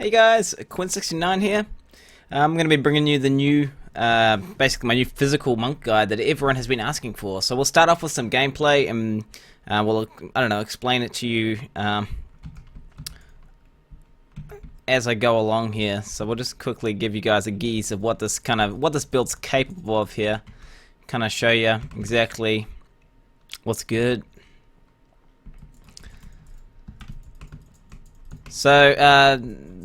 Hey guys, Quinn69 here. I'm going to be bringing you the new, basically my new physical monk guide that everyone has been asking for. So we'll start off with some gameplay and we'll, I don't know, explain it to you as I go along here. So we'll just quickly give you guys a geese of what this build's capable of here. Kind of show you exactly what's good. So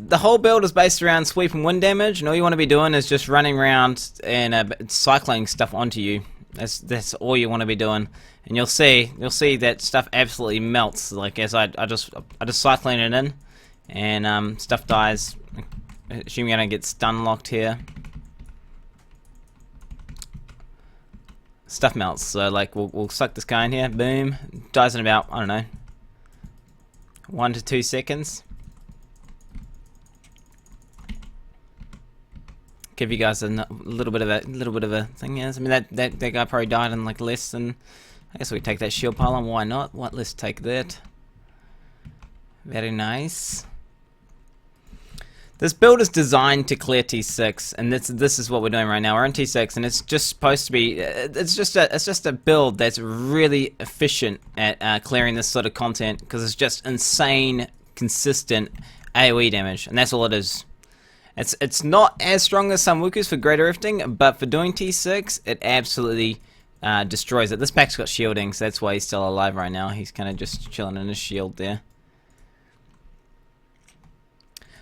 the whole build is based around sweep and wind damage, and all you want to be doing is just running around and cycling stuff onto you. That's all you want to be doing, and you'll see that stuff absolutely melts. Like as I just cycling it in, and stuff dies. Assuming I don't get stun locked here. Stuff melts. So like we'll suck this guy in here. Boom, dies in about, I don't know, 1 to 2 seconds. Give you guys a little bit of a thing. Yes, I mean that guy probably died in like less than. I guess we take that shield pylon. Why not? What? Let's take that. Very nice. This build is designed to clear T6, and this is what we're doing right now. We're in T6, and it's just supposed to be. It's just a build that's really efficient at clearing this sort of content because it's just insane, consistent AOE damage, and that's all it is. It's not as strong as some Wukus for greater rifting, but for doing T6, it absolutely destroys it. This pack's got shielding, so that's why he's still alive right now. He's kind of just chilling in his shield there.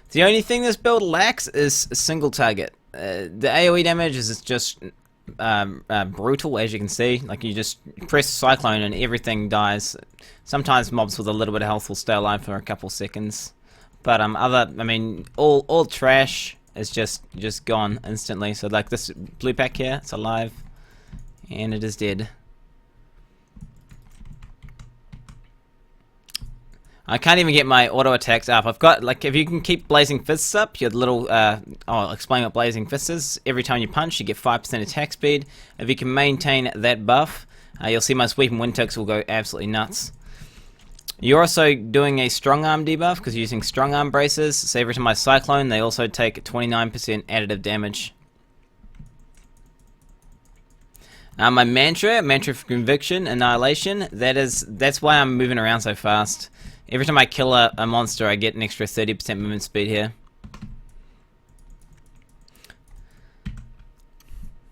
The only thing this build lacks is a single target. The AoE damage is just brutal, as you can see. Like you just press Cyclone and everything dies. Sometimes mobs with a little bit of health will stay alive for a couple seconds. But all trash is just gone instantly. So like this blue pack here, it's alive, and it is dead. I can't even get my auto attacks up. I've got, like, if you can keep Blazing Fists up, your little, I'll explain what Blazing Fists is. Every time you punch, you get 5% attack speed. If you can maintain that buff, you'll see my sweep and wind ticks will go absolutely nuts. You're also doing a strong arm debuff because you're using strong arm braces. So every time I cyclone, they also take 29% additive damage. My mantra of conviction, annihilation. That's why I'm moving around so fast. Every time I kill a monster, I get an extra 30% movement speed here.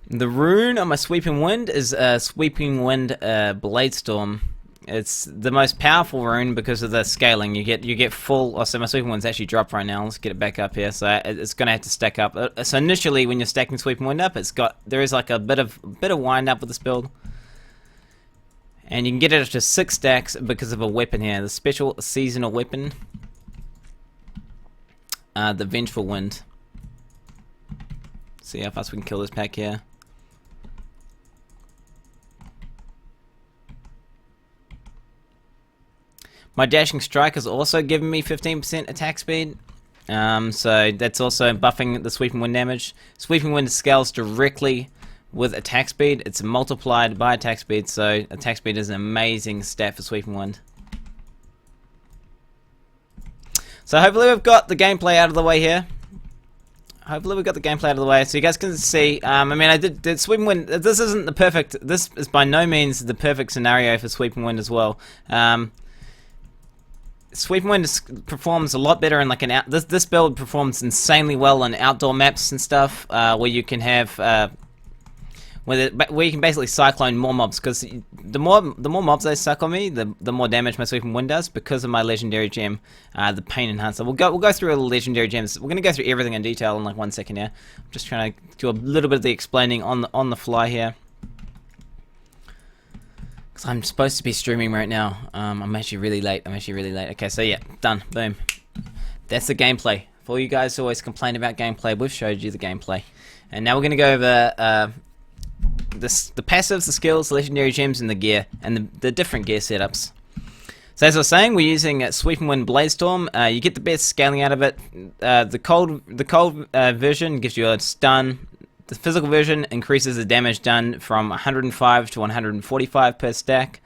The rune on my sweeping wind is sweeping wind Bladestorm. It's the most powerful rune because of the scaling. You get full. Oh, so my sweeping wind's actually dropped right now. Let's get it back up here. So it's gonna have to stack up. So initially, when you're stacking sweeping wind up, there is like a bit of wind up with this build, and you can get it up to 6 stacks because of a weapon here, the special seasonal weapon, the Vengeful Wind. See how fast we can kill this pack here. My Dashing Strike has also given me 15% attack speed, so that's also buffing the Sweeping Wind damage. Sweeping Wind scales directly with attack speed. It's multiplied by attack speed, so attack speed is an amazing stat for Sweeping Wind. So hopefully we've got the gameplay out of the way here. So you guys can see, I did Sweeping Wind. This isn't the perfect, this is by no means the perfect scenario for Sweeping Wind as well. Sweeping Wind performs a lot better in like this build performs insanely well in outdoor maps and stuff, where you can have where you can basically cyclone more mobs, because the more mobs they suck on me, the more damage my Sweeping Wind does because of my legendary gem, the Pain Enhancer. We'll go through all the legendary gems. We're gonna go through everything in detail in like 1 second here. I'm just trying to do a little bit of the explaining on the fly here. I'm supposed to be streaming right now. I'm actually really late. Okay, so yeah, done. Boom. That's the gameplay. For all you guys who always complain about gameplay, we've showed you the gameplay. And now we're going to go over the passives, the skills, the legendary gems, and the gear, and the different gear setups. So as I was saying, we're using Sweep and Wind Bladestorm. You get the best scaling out of it. The cold version gives you a stun. The physical version increases the damage done from 105 to 145 per stack.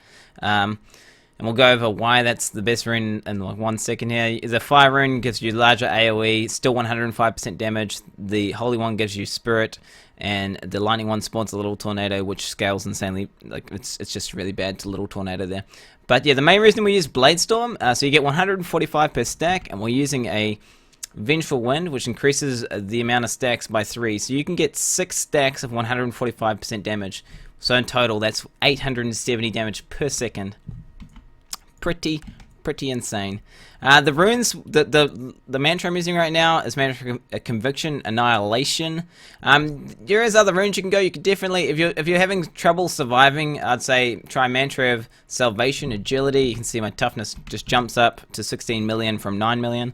And we'll go over why that's the best rune in like 1 second here. The Fire rune gives you larger AoE, still 105% damage. The Holy one gives you Spirit, and the Lightning one spawns a little tornado, which scales insanely. Like it's just really bad to little tornado there. But yeah, the main reason we use Bladestorm, so you get 145 per stack, and we're using a Vengeful Wind, which increases the amount of stacks by 3. So you can get 6 stacks of 145% damage. So in total, that's 870 damage per second. Pretty insane. The runes, the mantra I'm using right now is Mantra Conviction, Annihilation. There is other runes you can go. You could definitely, if you're having trouble surviving, I'd say try Mantra of Salvation, Agility. You can see my toughness just jumps up to 16 million from 9 million.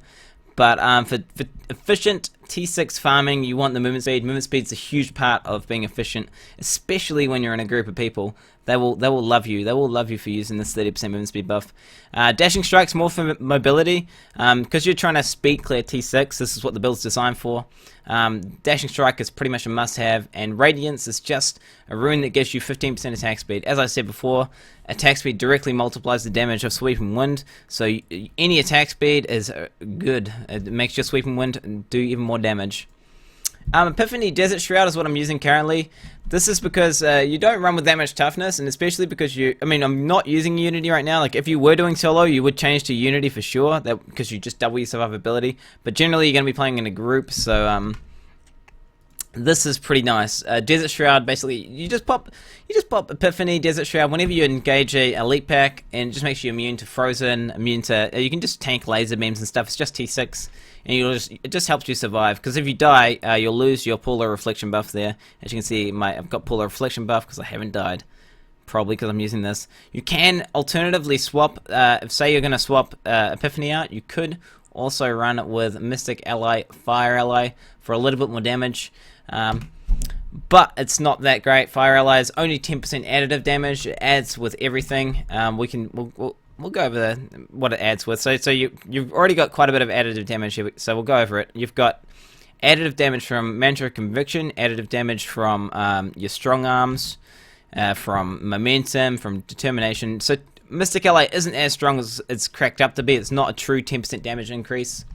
But for efficient T6 farming, you want the movement speed. Movement speed's a huge part of being efficient, especially when you're in a group of people. They will love you. They will love you for using this 30% movement speed buff. Dashing Strike's more for mobility. Because you're trying to speed clear T6, this is what the build's designed for. Dashing Strike is pretty much a must-have, and Radiance is just a rune that gives you 15% attack speed. As I said before, attack speed directly multiplies the damage of Sweeping Wind, so any attack speed is good. It makes your Sweeping Wind do even more damage. Epiphany Desert Shroud is what I'm using currently. This is because you don't run with that much toughness, and especially because I'm not using Unity right now. Like, if you were doing solo, you would change to Unity for sure, because you just double your survivability. But generally, you're going to be playing in a group, so this is pretty nice. Desert Shroud, basically, you just pop Epiphany Desert Shroud whenever you engage a elite pack, and it just makes you immune to frozen, immune to. You can just tank laser beams and stuff. It's just T6. And it just helps you survive, because if you die, you'll lose your Polar Reflection buff there. As you can see, I've got Polar Reflection buff because I haven't died, probably because I'm using this. You can alternatively swap, if say you're going to swap Epiphany out, you could also run it with Mystic Ally, Fire Ally for a little bit more damage. But it's not that great. Fire Ally is only 10% additive damage. It adds with everything. We'll go over what it adds with. So you've already got quite a bit of additive damage here, so we'll go over it. You've got additive damage from Mantra Conviction, additive damage from your Strong Arms, from Momentum, from Determination. So Mystic Ally isn't as strong as it's cracked up to be. It's not a true 10% damage increase.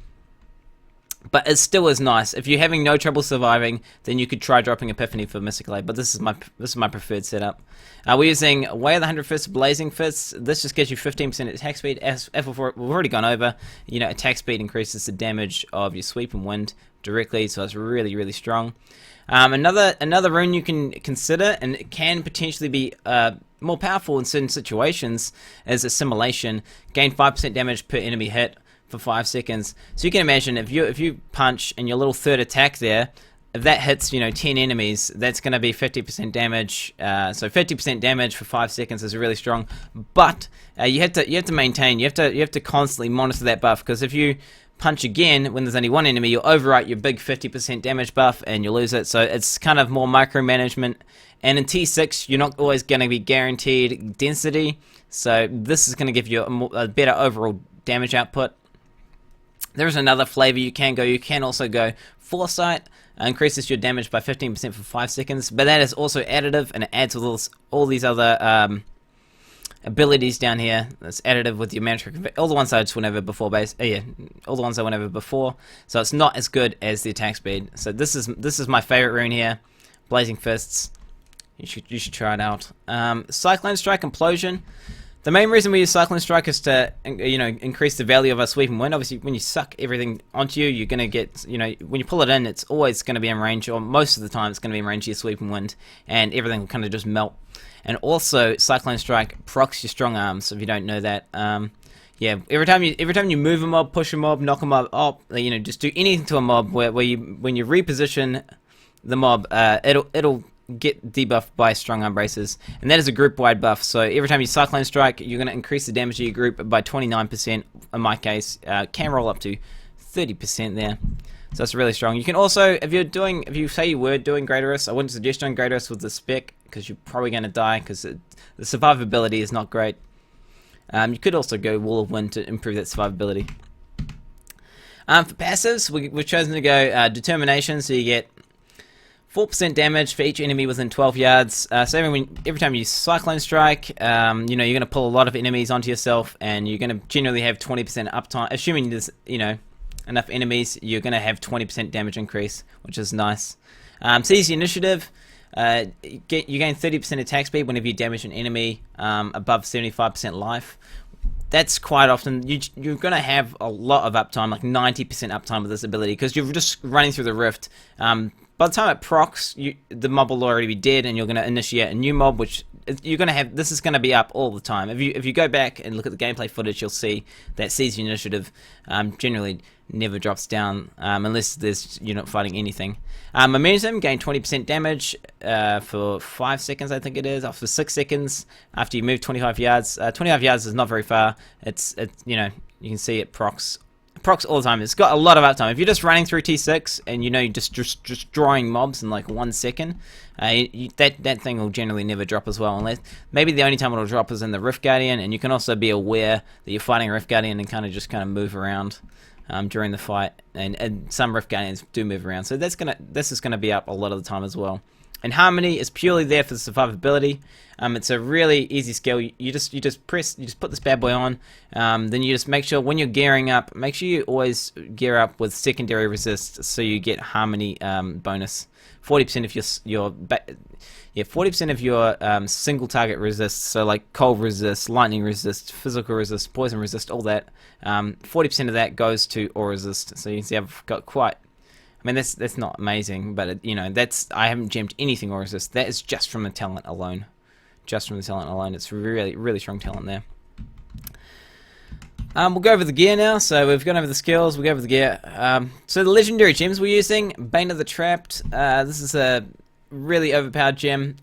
But it still is nice. If you're having no trouble surviving, then you could try dropping Epiphany for Mystic Ally. But this is my preferred setup. We're using Way of the 100 Fists, Blazing Fists. This just gives you 15% attack speed. As we've already gone over, attack speed increases the damage of your Sweep and Wind directly, so it's really strong. Another rune you can consider, and it can potentially be more powerful in certain situations, is Assimilation. Gain 5% damage per enemy hit for 5 seconds. So you can imagine if you punch and your little third attack there, if that hits 10 enemies, that's going to be 50% damage. So 50% damage for 5 seconds is really strong. But you have to maintain. You have to constantly monitor that buff, because if you punch again when there's only one enemy, you'll overwrite your big 50% damage buff and you'll lose it. So it's kind of more micromanagement. And in T6, you're not always going to be guaranteed density. So this is going to give you a better overall damage output. There's another flavor you can go. You can also go Foresight. Increases your damage by 15% for 5 seconds. But that is also additive, and it adds with all these other abilities down here. That's additive with your Mantra. All the ones I just went over before all the ones I went over before. So it's not as good as the attack speed. So this is my favorite rune here. Blazing Fists. You should try it out. Cyclone Strike, Implosion. The main reason we use Cyclone Strike is to, increase the value of our Sweep and Wind. Obviously, when you suck everything onto you, you're going to get, when you pull it in, it's always going to be in range, or most of the time it's going to be in range of your Sweep and Wind, and everything will kind of just melt. And also, Cyclone Strike procs your Strong Arms, if you don't know that. Yeah, every time you move a mob, push a mob, knock a mob up, just do anything to a mob when you reposition the mob, it'll get debuffed by Strong Arm Braces, and that is a group-wide buff. So every time you Cyclone Strike, you're going to increase the damage of your group by 29%. In my case, can roll up to 30% there. So it's really strong. You can also, if you say you were doing Greaterus, I wouldn't suggest doing Greaterus with the spec, because you're probably going to die, because the survivability is not great. You could also go Wall of Wind to improve that survivability. For passives, we've chosen to go Determination, so you get 4% damage for each enemy within 12 yards. So every time you Cyclone Strike, you know, you're going to pull a lot of enemies onto yourself, and you're going to generally have 20% uptime. Assuming there's, you know, enough enemies, you're going to have 20% damage increase, which is nice. Seize the Initiative. You gain 30% attack speed whenever you damage an enemy above 75% life. That's quite often, you're going to have a lot of uptime, like 90% uptime with this ability, because you're just running through the rift. By the time it procs, the mob will already be dead, and you're going to initiate a new mob, which you're going to have. This is going to be up all the time. If you go back and look at the gameplay footage, you'll see that Seize the Initiative generally never drops down unless you're not fighting anything. Momentum, gain 20% damage for 5 seconds, I think it is, after 6 seconds after you move 25 yards. 25 yards is not very far. It's you know, you can see it procs all the time. It's got a lot of uptime. If you're just running through T6 and you know you're just destroying mobs in like 1 second, that thing will generally never drop as well. Unless maybe the only time it'll drop is in the Rift Guardian, and you can also be aware that you're fighting a Rift Guardian and kind of move around during the fight. And some Rift Guardians do move around, so this is gonna be up a lot of the time as well. And Harmony is purely there for the survivability. It's a really easy skill. You just put this bad boy on. Then you just make sure when you're gearing up, make sure you always gear up with secondary resist, so you get Harmony bonus. 40% of 40% of your single target resist. So like cold resist, lightning resist, physical resist, poison resist, all that. 40% of that goes to aura resist. So you can see I've got quite. I mean, that's not amazing, but you know, I haven't gemmed anything or resist. That is just from the talent alone. Just from the talent alone, it's really, really strong talent there. We'll go over the gear now. So we've gone over the skills. We'll go over the gear. So the legendary gems we're using: Bane of the Trapped. This is a really overpowered gem.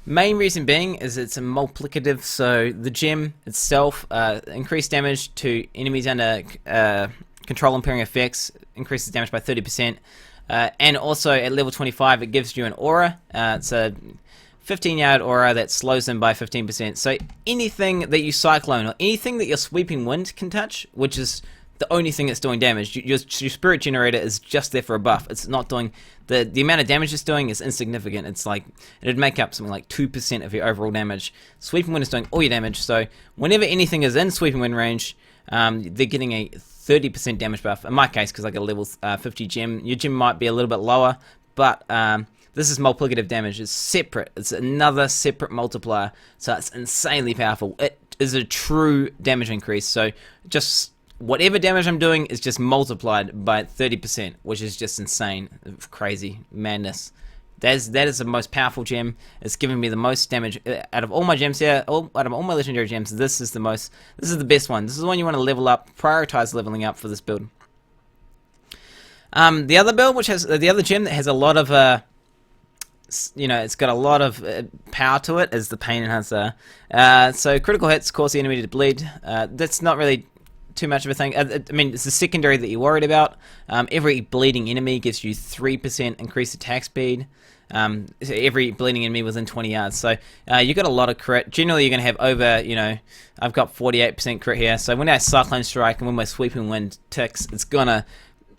Main reason being is it's a multiplicative. So the gem itself increased damage to enemies under control impairing effects, increases damage by 30%, and also at level 25 it gives you an aura. It's a 15-yard aura that slows them by 15%. So anything that you cyclone or anything that your sweeping wind can touch, which is the only thing that's doing damage, your spirit generator is just there for a buff. It's not doing the amount of damage it's doing is insignificant. It's like it'd make up something like 2% of your overall damage. Sweeping wind is doing all your damage. So whenever anything is in sweeping wind range, they're getting a 30% damage buff. In my case, because I got a level 50 gem, your gem might be a little bit lower, but this is multiplicative damage. It's separate. It's another separate multiplier, so it's insanely powerful. It is a true damage increase. So just whatever damage I'm doing is just multiplied by 30%, which is just insane, crazy, madness. That is the most powerful gem. It's giving me the most damage out of all my gems here. Out of all my legendary gems, this is the best one. This is the one you want to level up. Prioritize leveling up for this build. The other build, which has the other gem that has a lot of you know, it's got a lot of power to it, is the Pain Enhancer. So critical hits cause the enemy to bleed. That's not really too much of a thing. I mean, it's the secondary that you're worried about. Every bleeding enemy gives you 3% increased attack speed. So every bleeding enemy within 20 yards. So you got a lot of crit. Generally, you're going to have over, you know, I've got 48% crit here. So when I Cyclone Strike and when my Sweeping Wind ticks, it's going to,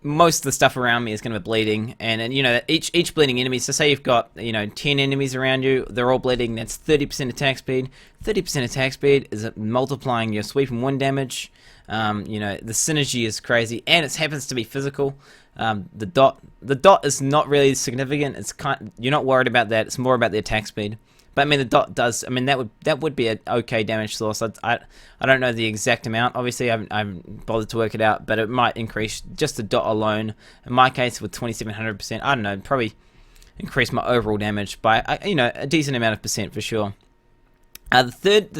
most of the stuff around me is going to be bleeding. And you know, each bleeding enemy, so say you've got, you know, 10 enemies around you, they're all bleeding, that's 30% attack speed. 30% attack speed is multiplying your Sweeping Wind damage. You know, the synergy is crazy, and it happens to be physical. The dot is not really significant. It's you're not worried about that. It's more about the attack speed. But I mean, the dot does. I mean, that would be an okay damage source. I don't know the exact amount. Obviously, I haven't bothered to work it out, but it might increase just the dot alone. In my case, with 2700%, I don't know, probably increase my overall damage by you know, a decent amount of percent for sure. The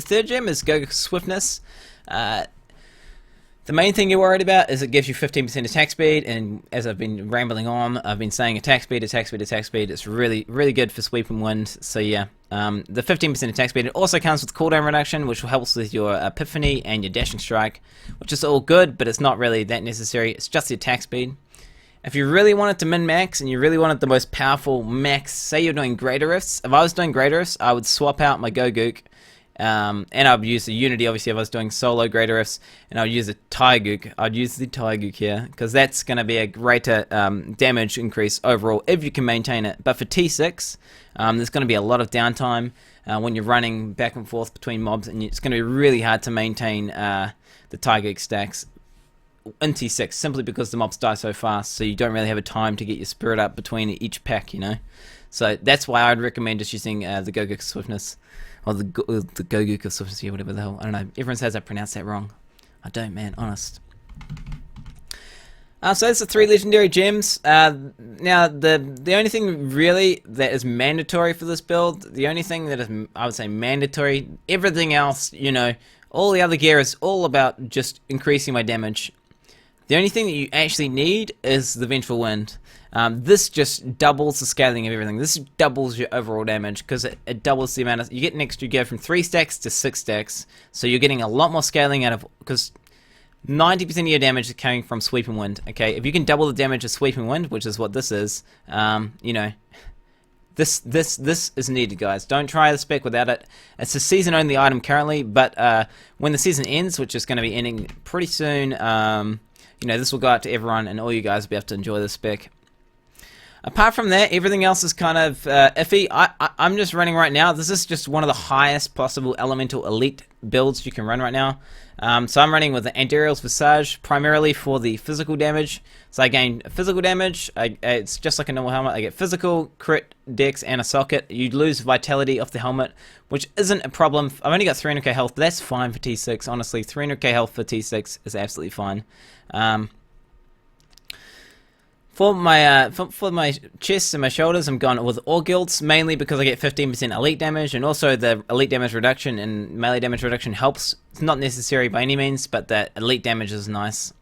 third gem is Go Swiftness. The main thing you're worried about is it gives you 15% attack speed, and as I've been rambling on, I've been saying attack speed. It's really, really good for Sweeping Wind. So yeah, the 15% attack speed. It also comes with cooldown reduction, which will help with your Epiphany and your Dashing Strike, which is all good, but it's not really that necessary. It's just the attack speed. If you really wanted to min-max, and you really wanted the most powerful max, say you're doing Greater Rifts. If I was doing Greater Rifts, I would swap out my Go Gook and I'd use the Unity, obviously, if I was doing solo greater ifs, and I'd use the Taigook. I'd use the Taigook here, because that's going to be a greater damage increase overall, if you can maintain it. But for T6, there's going to be a lot of downtime when you're running back and forth between mobs, and it's going to be really hard to maintain the Taigook stacks in T6, simply because the mobs die so fast, so you don't really have a time to get your spirit up between each pack, you know. So that's why I'd recommend just using the Gogook Swiftness, or the Gogook of Swiftness, yeah, whatever the hell. I don't know. Everyone says I pronounce that wrong. I don't, man. Honest. So that's the 3 legendary gems. Now the only thing really that is mandatory for this build, the only thing that is, I would say, mandatory, everything else, you know, all the other gear is all about just increasing my damage. The only thing that you actually need is the Vengeful Wind. This just doubles the scaling of everything. This doubles your overall damage, because it doubles the amount of... You get an extra, you go from 3 stacks to 6 stacks, so you're getting a lot more scaling out of... Because 90% of your damage is coming from Sweeping Wind, okay? If you can double the damage of Sweeping Wind, which is what this is, you know... This is needed, guys. Don't try the spec without it. It's a season-only item currently, but when the season ends, which is going to be ending pretty soon... you know, this will go out to everyone, and all you guys will be able to enjoy this spec. Apart from that, everything else is kind of iffy. I'm just running right now. This is just one of the highest possible Elemental Elite builds you can run right now. So I'm running with the Andariel's Visage, primarily for the physical damage. So I gain physical damage. It's just like a normal helmet. I get physical, crit, dex, and a socket. You lose vitality off the helmet, which isn't a problem. I've only got 300k health, but that's fine for T6. Honestly, 300k health for T6 is absolutely fine. For my chest and my shoulders, I'm going with All Guilds, mainly because I get 15% elite damage, and also the elite damage reduction and melee damage reduction helps. It's not necessary by any means, but the elite damage is nice.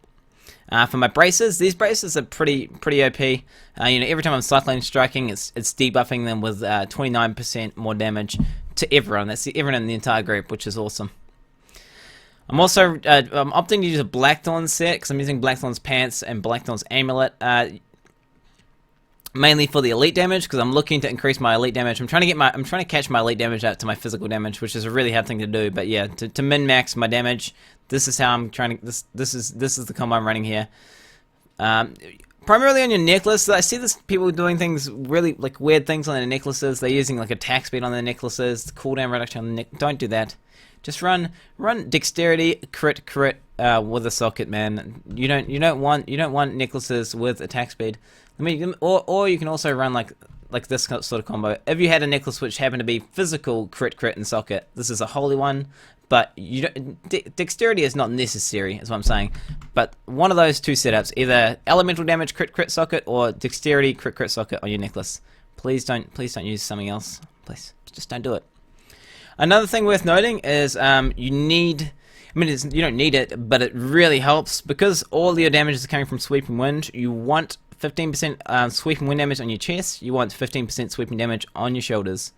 For my braces, these braces are pretty OP. You know, every time I'm cycling striking, it's debuffing them with 29% more damage to everyone. That's everyone in the entire group, which is awesome. I'm also I'm opting to use a Blackthorn set, because I'm using Blackthorn's pants and Blackthorn's amulet, mainly for the elite damage, because I'm looking to increase my elite damage. I'm trying to catch my elite damage out to my physical damage, which is a really hard thing to do. But yeah, to min max my damage, this is how I'm trying to. This is the combo I'm running here. Primarily on your necklace. I see this people doing things really like weird things on their necklaces. They're using like attack speed on their necklaces, the cooldown reduction on the neck. Don't do that. Just run dexterity, crit with a socket, man. You don't want necklaces with attack speed. Or you can also run like this sort of combo. If you had a necklace which happened to be physical, crit and socket, this is a holy one. But dexterity is not necessary, is what I'm saying. But one of those two setups, either elemental damage, crit socket, or dexterity, crit socket on your necklace. Please don't use something else. Please, just don't do it. Another thing worth noting is you need... I mean, you don't need it, but it really helps. Because all your damage is coming from Sweeping Wind, you want 15% Sweeping Wind damage on your chest, you want 15% Sweeping damage on your shoulders.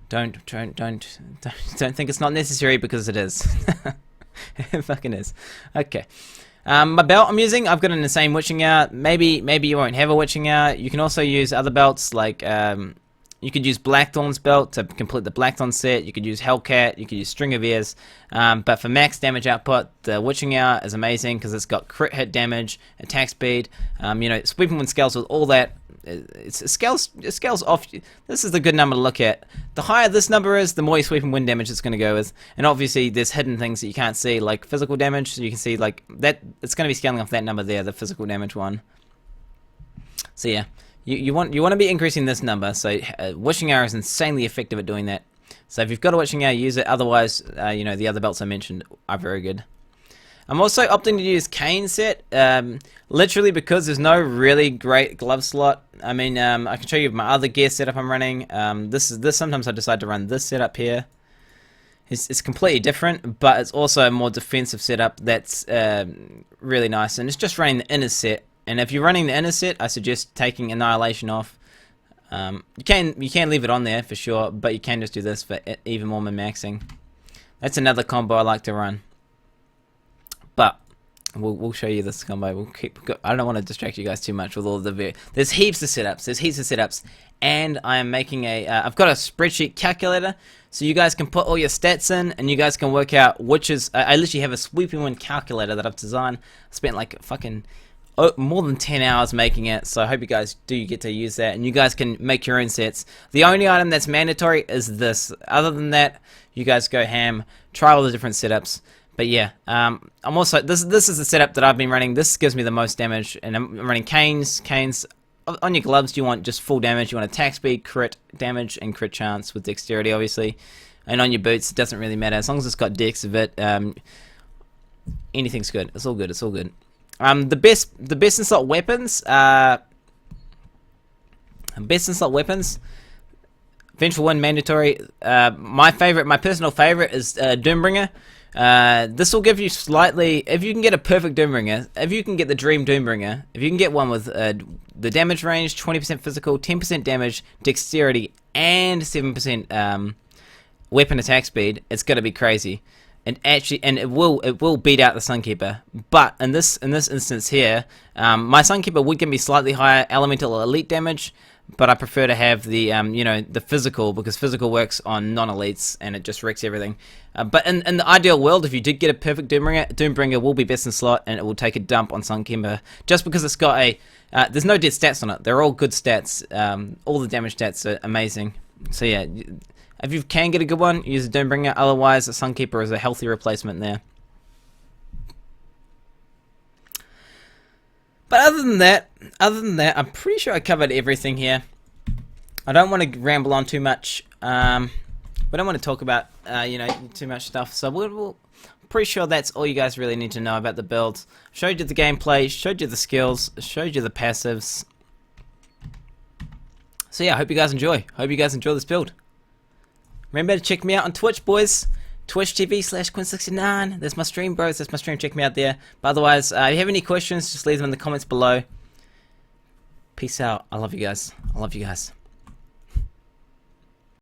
Don't think it's not necessary, because it is. It fucking is. Okay. My belt I'm using, I've got an Insane Witching Hour. Maybe you won't have a Witching Hour. You can also use other belts, like... you could use Blackthorn's belt to complete the Blackthorn set. You could use Hellcat. You could use String of Ears. But for max damage output, the Witching Hour is amazing, because it's got crit hit damage, attack speed. You know, Sweeping Wind scales with all that. It scales off. This is the good number to look at. The higher this number is, the more your Sweeping Wind damage it's going to go with. And obviously, there's hidden things that you can't see, like physical damage. So you can see like that. It's going to be scaling off that number there, the physical damage one. So yeah. You want to be increasing this number, so Witching Hour is insanely effective at doing that. So if you've got a Witching Hour, use it. Otherwise, you know, the other belts I mentioned are very good. I'm also opting to use Cane set, literally because there's no really great glove slot. I mean, I can show you my other gear setup I'm running. Sometimes I decide to run this setup here. It's completely different, but it's also a more defensive setup that's really nice, and it's just running the inner set. And if you're running the inner set, I suggest taking Annihilation off. You can leave it on there for sure, but you can just do this for even more min-maxing. That's another combo I like to run. But We'll show you this combo. I don't want to distract you guys too much with all the there's heaps of setups. And I am making I've got a spreadsheet calculator, so you guys can put all your stats in, and you guys can work out which is. I literally have a sweeping win calculator that I've designed. I spent like fucking more than 10 hours making it, so I hope you guys do get to use that, and you guys can make your own sets. The only item that's mandatory is this. Other than that, you guys go ham, try all the different setups. But yeah, I'm also this is the setup that I've been running. This gives me the most damage, and I'm running canes. On your gloves, you want just full damage. You want attack speed, crit damage, and crit chance with dexterity, obviously. And on your boots, it doesn't really matter as long as it's got dex of it. Anything's good. It's all good. It's all good. The best in slot weapons. Vengeful Wind mandatory. My personal favorite is Doombringer. This will give you slightly, if you can get a perfect Doombringer, if you can get the Dream Doombringer, if you can get one with the damage range, 20% physical, 10% damage, dexterity, and 7% weapon attack speed, it's gonna be crazy. And it will beat out the Sunkeeper. But in this instance here, my Sunkeeper would give me slightly higher elemental elite damage, but I prefer to have the the physical, because physical works on non-elites and it just wrecks everything. But in the ideal world, if you did get a perfect Doombringer will be best in slot, and it will take a dump on Sunkeeper just because it's got a there's no dead stats on it. They're all good stats. All the damage stats are amazing. So yeah, if you can get a good one, use a Doombringer. Otherwise, a Sunkeeper is a healthy replacement there. But other than that, I'm pretty sure I covered everything here. I don't want to ramble on too much. We don't want to talk about too much stuff. So we'll pretty sure that's all you guys really need to know about the build. Showed you the gameplay, showed you the skills, showed you the passives. So yeah, I hope you guys enjoy. Hope you guys enjoy this build. Remember to check me out on Twitch, boys. Twitch.tv/Quinn69. There's my stream, bros. That's my stream. Check me out there. But otherwise, if you have any questions, just leave them in the comments below. Peace out. I love you guys. I love you guys.